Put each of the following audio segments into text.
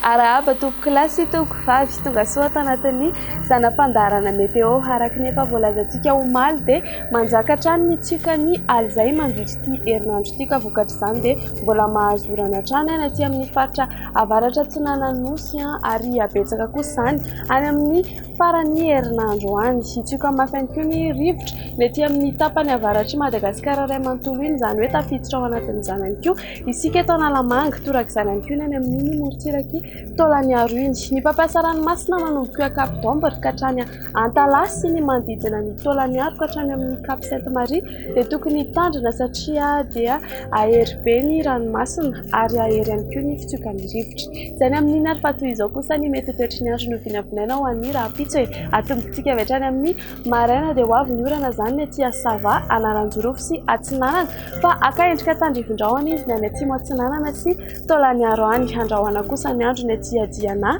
Arahaba tompoko kilasy tompoko vavy tonga soa tanatin'ny zanam-pandarana meteo araka ny efa voalazantsika omaly dia manjaka hatrany mitsika ny alizay mandritra ity herinandro ity ka vokatra izany dia mbola mahazo orana hatrany any aty amin'ny faritra avaratra Atsinananosy ary abetsaka kosa izany any amin'ny farany herinandro any. Itsioka mafy ihany koa ny rivotra mety amin'ny tapany avaratry Madagasikara iray manontolo iny izany hoe tafiditra ao anatin'izany ihany koa isika eto Analamanga torak'izany ihany koa ny any amin'ny morotsirak'i Taolagnaro iny. Ny mpampiasa ranomasina manomboka eo Cap d'Ombre ka hatrany Antalasy sy ny manodidina ny Taolagnaro ka hatrany amin'ny Cap Sainte-Marie dia tokony hitandrina satria dia ahery be ny ranomasina ary ahery ihany koa ny fitsiokan'ny rivotra. Izany amin'iny ary fa toy izao kosa ny mety toetry ny andro no vinavinaina ho an'ny rahampitso atombontsika avy hatrany amin'ny maraina dia ho avy ny orana izany ny aty Sava, Analanjorofo sy Atsinanana fa akaendrika tandrivindrahona izy ny any atsimo Atsinanana sy Taolagnaro any. Andrahoana kosa ny andro ny aty Adiana,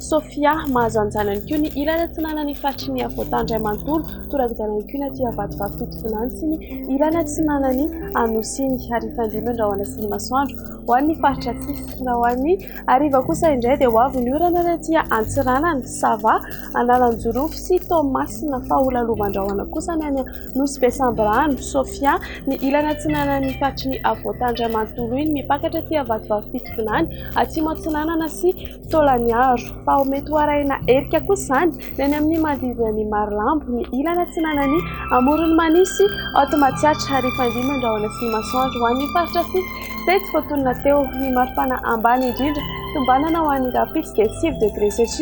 Sofia mahazo an'izany ihany koa ny ilany Atsinanana ny faritry ny Voatandray manontolo torak'izany ihany koa ny aty Avatovato Fitofonany sy ny ilany Atsinanany Anosiny ary fandimby andrahoana sy ny masoandro ho an'ny faritra sisy. Raha ho an'ny hariva kosa indray dia ho avy ny orana ny aty Antsiranana, Sava, Analanjorofo sy Toamasina fa olalovandrahoana kosa ny any Nosy Besambrano, Sofia ny ilany Atsinanany faritry ny Voatandray manontolo iny mipakatra aty Avatovato Fitofonany atsimo Atsinanana sy Taolagnaro fa mety ho arahina erika kosa izany ny any amin'ny manodidina ny Marilambo ny ilany Atsinanany Amorony Manisy, Otomatsiatra ary fandimby andrahoana sy ny masoandro ho an'ny faritra sisy. Izay tsy voatonona teo ny maripana ambany indrindra tombanana ho an'ny rahampitso dia 7°C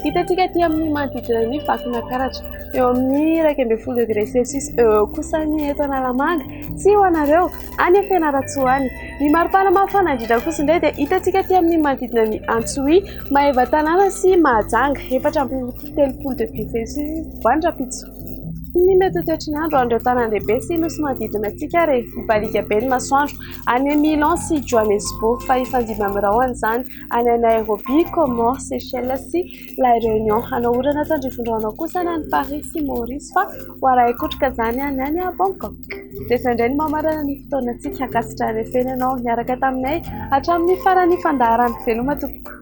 hitantsika aty amin'ny manodidina ny Vakinankaratra eo amin'ny 12°C kosa ny eto Analamanga sy ho anareo any Fianarantsoa any. Ny maripana mafana indrindra kosa indray dia hitantsika aty amin'ny manodidina ny Antsohihy, Maevatanana sy Mahajanga 4-telopolo°C ho an'ny rahampitso. Ny mety toetry ny andro andreo tanan-dehibe sy nosy manodidina antsika rehefa ibalika be ny masoandro any Milan sy Johannesburg fa hifandimby amin'irahona izany any Nairobi, Comores, Seychelles sy La Réunion. Hanao orana tandrivindrahona kosa any any Paris sy Maurice fa ho arahi-kotroka izany any Bangkok. Dia izay indray ny mamarana ny fotoanantsika akasitrany efena ianao niaraka taminay hatramin'ny farany fandaharana. Veloma tompoko.